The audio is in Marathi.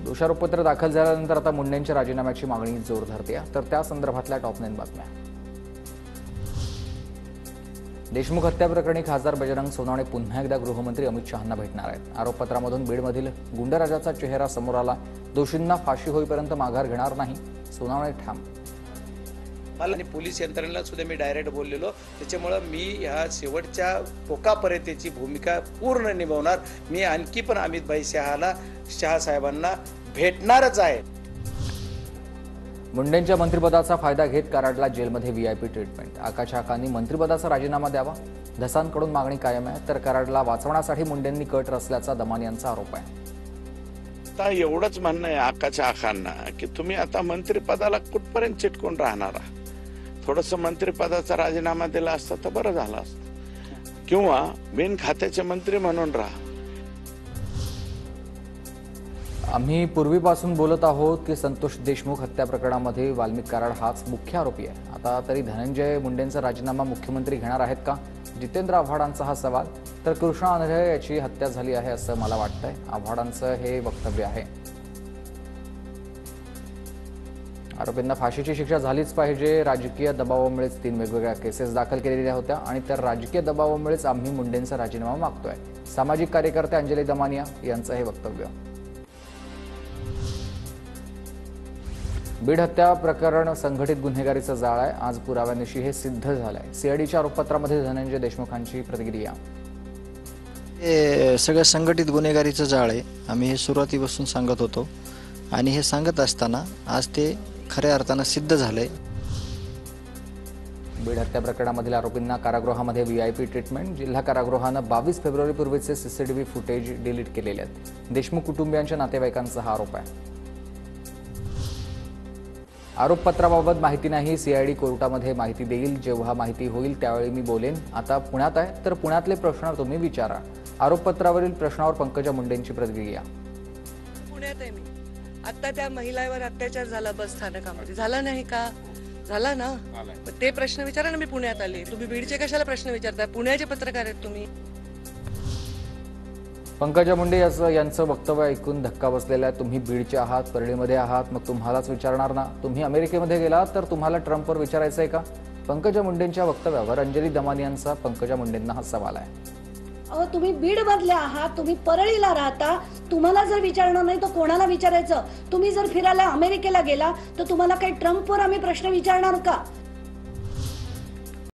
दोषारोपपत्र दाखल झाल्यानंतर आता मुंडेंच्या राजीनाम्याची मागणी जोर धरते, तर त्या संदर्भातल्या टॉप 9 बातम्या. देशमुख हत्या प्रकरणी खासदार बजरंग सोनवणे पुन्हा एकदा गृहमंत्री अमित शहांना भेटणार आहेत. आरोपपत्रामधून बीडमधील गुंडराजाचा चेहरा समोर आला. दोषींना फाशी होईपर्यंत माघार घेणार नाही, सोनवणे ठाम. आणि पोलीस यंत्रणेला सुद्धा मी डायरेक्ट बोललेलो, त्याच्यामुळे मी ह्या शेवटच्या टोकापर्यंत त्याची भूमिका पूर्ण निभावणार. मी आणखी पण अमितभाई शहा साहेबांना भेटणारच आहे. मुंडेंच्या मंत्रिपदाचा फायदा घेत कराडला जेलमध्ये व्हीआयपी ट्रीटमेंट. आकाश आकांनी मंत्रिपदाचा राजीनामा द्यावा, धसांकडून मागणी कायम आहे. तर कराडला वाचवण्यासाठी मुंडेंनी कट रचल्याचा दमान यांचा आरोप आहे. आता एवढंच म्हणणं आहे आकाश आकांना की तुम्ही आता मंत्रिपदाला कुठपर्यंत चिटकून राहणार आहात. थोडंसं मंत्रिपदाचा राजीनामा दिला असता तर बरं झालं असतं, किंवा बिन खात्याचे मंत्री म्हणून राहा. आम्ही पूर्वीपासून बोलत आहोत की संतोष देशमुख हत्या प्रकरणामध्ये वाल्मिक कराड हाच मुख्य आरोपी आहे. आता तरी धनंजय मुंडेंचा राजीनामा मुख्यमंत्री घेणार आहेत का? जितेंद्र आव्हाडांचा हा सवाल. तर कृष्णा आंधळे याची हत्या झाली आहे असं मला वाटतंय, आव्हाडांचं हे वक्तव्य आहे. आरोपींना फाशीची शिक्षा झालीच पाहिजे. राजकीय दबावामुळेच 3 वेगवेगळ्या केसेस दाखल केलेल्या होत्या आणि त्या राजकीय दबावामुळेच आम्ही मुंडेंचा राजीनामा मागतोय. सामाजिक कार्यकर्ते अंजली दमानिया यांचं हे वक्तव्य. बीड हत्या प्रकरण संघटित गुन्हेगारीचं जाळ आहे. आज पुराव्यानिशी हे सिद्ध झालंय. सीआयडीच्या आरोपपत्रामध्ये धनंजय देशमुखांची प्रतिक्रिया. हे सगळं संघटित गुन्हेगारीचं जाळ आहे. आम्ही हे सुरुवातीपासून सांगत होतो आणि हे सांगत असताना आज ते खऱ्या अर्थानं सिद्ध झालंय. बीड हत्या प्रकरणामधील आरोपींना कारागृहामध्ये व्हीआयपी ट्रीटमेंट. जिल्हा कारागृहानं 22 फेब्रुवारीपूर्वीचे सीसीटीव्ही फुटेज डिलीट केलेले आहेत. देशमुख कुटुंबियांच्या नातेवाईकांचा हा आरोप आहे. आरोपपत्राबाबत माहिती नाही. सीआयडी कोर्टामध्ये माहिती देईल. जेव्हा माहिती होईल त्यावेळी मी बोलेन. आता पुण्यात आहे तर पुण्यातले प्रश्न तुम्ही विचारा. आरोपपत्रावरील प्रश्नावर पंकजा मुंडेंची प्रतिक्रिया. पुण्यात आहे मी. आता त्या महिलावर अत्याचार झाला बस स्थानकामध्ये, झाला नाही का? झाला ना. ते प्रश्न विचारा ना. मी पुण्यात आले. तुम्ही बीडचे कशाला प्रश्न विचारताय? पुण्याचे पत्रकार आहेत तुम्ही. पंकजा मुंडे यांचं वक्तव्य ऐकून धक्का बसलेला आहे. तुम्ही बीडचे आहात, परळीमध्ये आहात, मग तुम्हालाच विचारणार ना. तुम्ही अमेरिकेमध्ये गेलात तर तुम्हाला ट्रम्पवर विचारायचंय का? पंकजा मुंडेंच्या वक्तव्यावर अंजली दमानी यांचा पंकजा मुंडेंना हा सवाल आहे. अहो, तुम्ही बीड मधले आहात, तुम्ही परळीला राहता, तुम्हाला जर विचारणार नाही तर कोणाला विचारायचं? तुम्ही जर फिरायला अमेरिकेला गेला तर तुम्हाला काही ट्रम्पवर आम्ही प्रश्न विचारणार का?